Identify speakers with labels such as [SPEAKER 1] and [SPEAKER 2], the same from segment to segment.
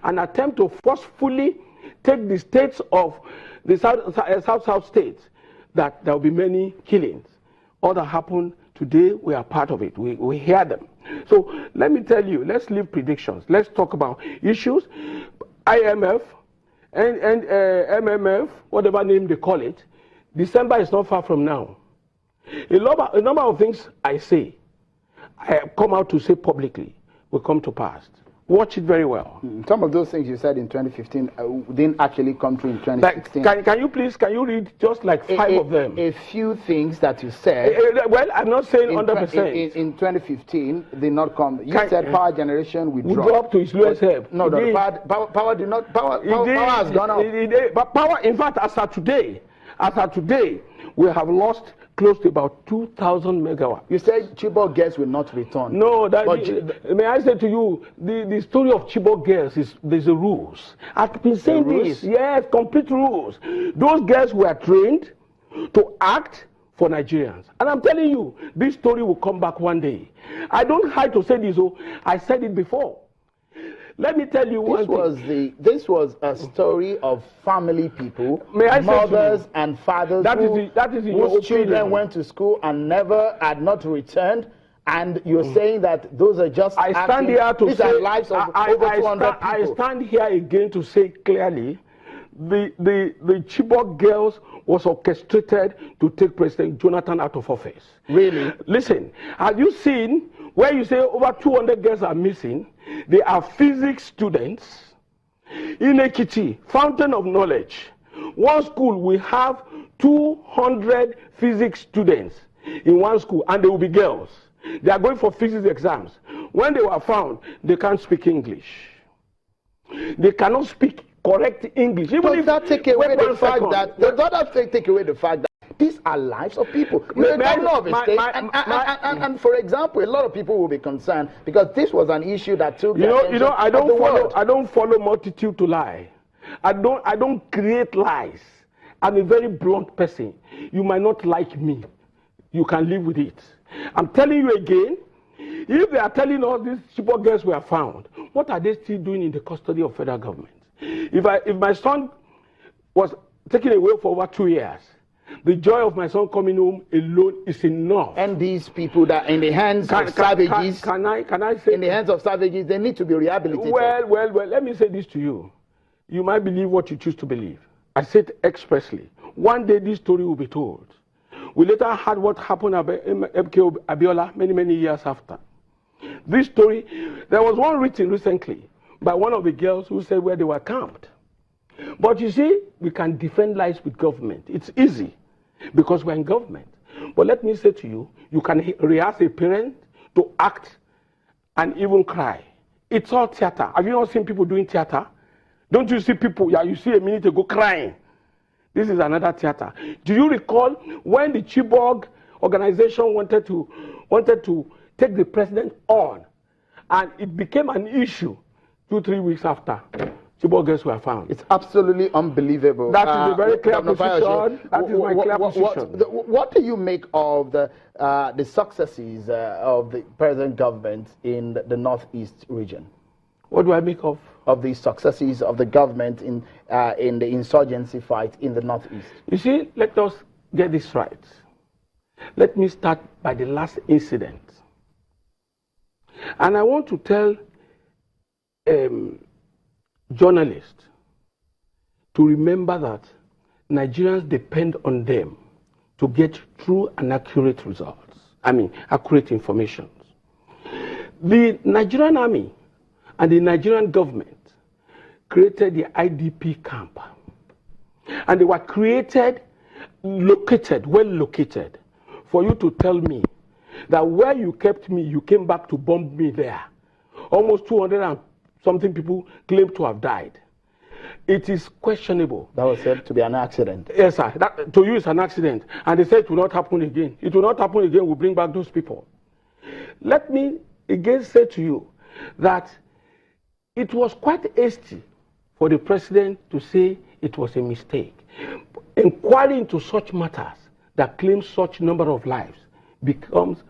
[SPEAKER 1] an attempt to forcefully take the states of the South states, that there will be many killings. All that happened today, we are part of it. We hear them. So let me tell you, let's leave predictions. Let's talk about issues. IMF and MMF, whatever name they call it, December is not far from now. A number of things I come out to say publicly, will come to pass. Watch it very well.
[SPEAKER 2] Some of those things you said in 2015 didn't actually come true in 2016.
[SPEAKER 1] Can you read just like five of them?
[SPEAKER 2] A few things that you said.
[SPEAKER 1] Well, I'm not saying 100%.
[SPEAKER 2] In 2015 did not come. You said power generation would
[SPEAKER 1] drop to its lowest ebb.
[SPEAKER 2] No, power did not. Power has gone up.
[SPEAKER 1] But power, in fact, as of today, we have lost close to about 2,000 megawatts.
[SPEAKER 2] You said Chibok girls will not return.
[SPEAKER 1] No, may I say to you, the story of Chibok girls is there's a rules. I've been saying this. Yes, complete rules. Those girls were trained to act for Nigerians. And I'm telling you, this story will come back one day. I don't hide to say this, I said it before. Let me tell you one thing.
[SPEAKER 2] This was a story of family people, mothers and fathers whose children went to school and had not returned. And you're saying that those are just
[SPEAKER 1] lives of over
[SPEAKER 2] 200 people.
[SPEAKER 1] I stand here again to say clearly, the Chibok girls was orchestrated to take President Jonathan out of office.
[SPEAKER 2] Really?
[SPEAKER 1] Listen, have you seen where you say over 200 girls are missing? They are physics students in Ekiti, fountain of knowledge. One school will have 200 physics students in one school, and they will be girls. They are going for physics exams. When they were found, they can't speak English. They cannot speak correct English.
[SPEAKER 2] Does that take away the fact that these are lives of people? You're a governor of a state, and for example, a lot of people will be concerned because this was an issue that took
[SPEAKER 1] I don't follow multitude to lie. I don't create lies. I'm a very blunt person. You might not like me. You can live with it. I'm telling you again, if they are telling us these Chibok girls were found, what are they still doing in the custody of federal government? If my son was taken away for over 2 years, the joy of my son coming home alone is enough.
[SPEAKER 2] And these people that in the hands of savages,
[SPEAKER 1] can I say,
[SPEAKER 2] in the hands of savages, they need to be rehabilitated.
[SPEAKER 1] Well, let me say this to you. You might believe what you choose to believe. I said expressly, one day this story will be told. We later heard what happened at MK Abiola many years after. This story, there was one written recently by one of the girls who said where they were camped. But you see, we can defend lives with government. It's easy because we're in government. But let me say to you, you can rehearse a parent to act and even cry. It's all theater. Have you not seen people doing theater? Don't you see people, you see a minute ago crying? This is another theater. Do you recall when the Chibok organization wanted to take the president on, and it became an issue 2-3 weeks after Chibok girls were found?
[SPEAKER 2] It's absolutely unbelievable.
[SPEAKER 1] That is a very clear position. That is my clear position.
[SPEAKER 2] What do you make of the successes of the present government in the Northeast region?
[SPEAKER 1] What do I make of?
[SPEAKER 2] Of the successes of the government in the insurgency fight in the Northeast.
[SPEAKER 1] You see, let us get this right. Let me start by the last incident. And I want to tell journalists to remember that Nigerians depend on them to get true and accurate results. Accurate information. The Nigerian army and the Nigerian government created the IDP camp. And they were well located, for you to tell me that where you kept me, you came back to bomb me there. Almost 200 and something people claim to have died. It is questionable.
[SPEAKER 2] That was said to be an accident.
[SPEAKER 1] Yes, sir. To you, it's an accident. And they said it will not happen again. It will not happen again. We'll bring back those people. Let me again say to you that it was quite hasty for the president to say it was a mistake. Inquiry into such matters that claim such number of lives becomes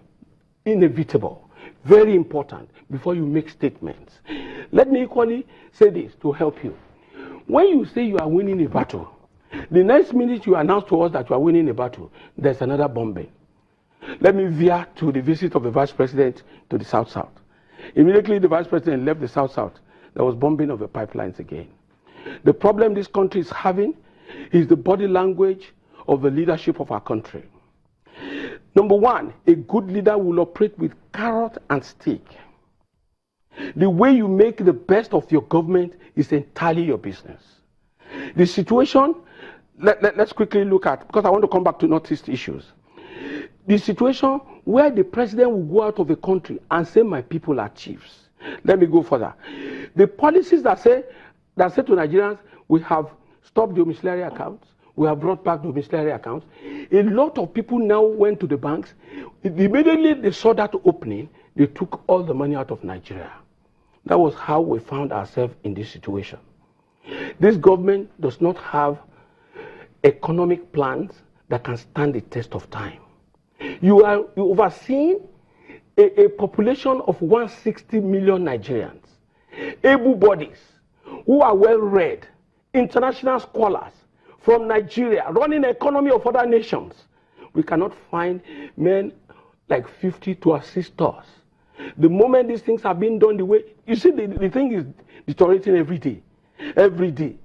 [SPEAKER 1] inevitable, very important before you make statements. Let me equally say this to help you. When you say you are winning a battle, the next minute you announce to us that you are winning a battle, there's another bombing. Let me veer to the visit of the Vice President to the South-South. Immediately the Vice President left the South-South, there was bombing of the pipelines again. The problem this country is having is the body language of the leadership of our country. Number one, a good leader will operate with carrot and stick. The way you make the best of your government is entirely your business. The situation, let's quickly look at, because I want to come back to Northeast issues. The situation where the president will go out of the country and say, my people are chiefs. Let me go further. The policies that say to Nigerians, we have stopped domiciliary accounts, we have brought back domiciliary accounts. A lot of people now went to the banks. Immediately they saw that opening, they took all the money out of Nigeria. That was how we found ourselves in this situation. This government does not have economic plans that can stand the test of time. You overseeing a population of 160 million Nigerians, able bodies who are well read, international scholars from Nigeria, running the economy of other nations. We cannot find men like 50 to assist us. The moment these things are being done the way, you see, the thing is deteriorating every day,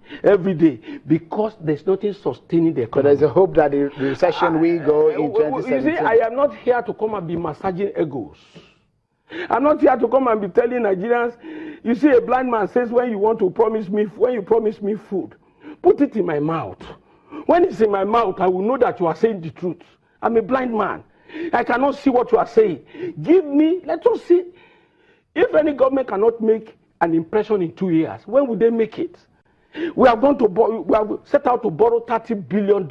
[SPEAKER 1] because there's nothing sustaining the economy.
[SPEAKER 2] But there's a hope that the recession will go in 2017.
[SPEAKER 1] You see, I am not here to come and be massaging egos. I'm not here to come and be telling Nigerians, you see, a blind man says, when you promise me food, put it in my mouth. When it's in my mouth, I will know that you are saying the truth. I'm a blind man. I cannot see what you are saying. Give me, let us see. If any government cannot make an impression in 2 years, when will they make it? We have set out to borrow $30 billion.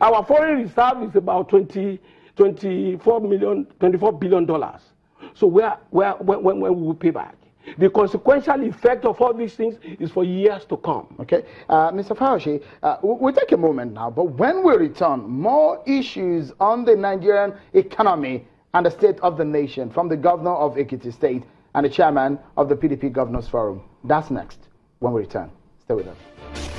[SPEAKER 1] Our foreign reserve is about $24 billion. So when will we pay back? The consequential effect of all these things is for years to come.
[SPEAKER 2] Okay. Mr. Fayose, we'll take a moment now, but when we return, more issues on the Nigerian economy and the state of the nation from the governor of Ekiti State and the chairman of the PDP Governors Forum. That's next when we return. Stay with us.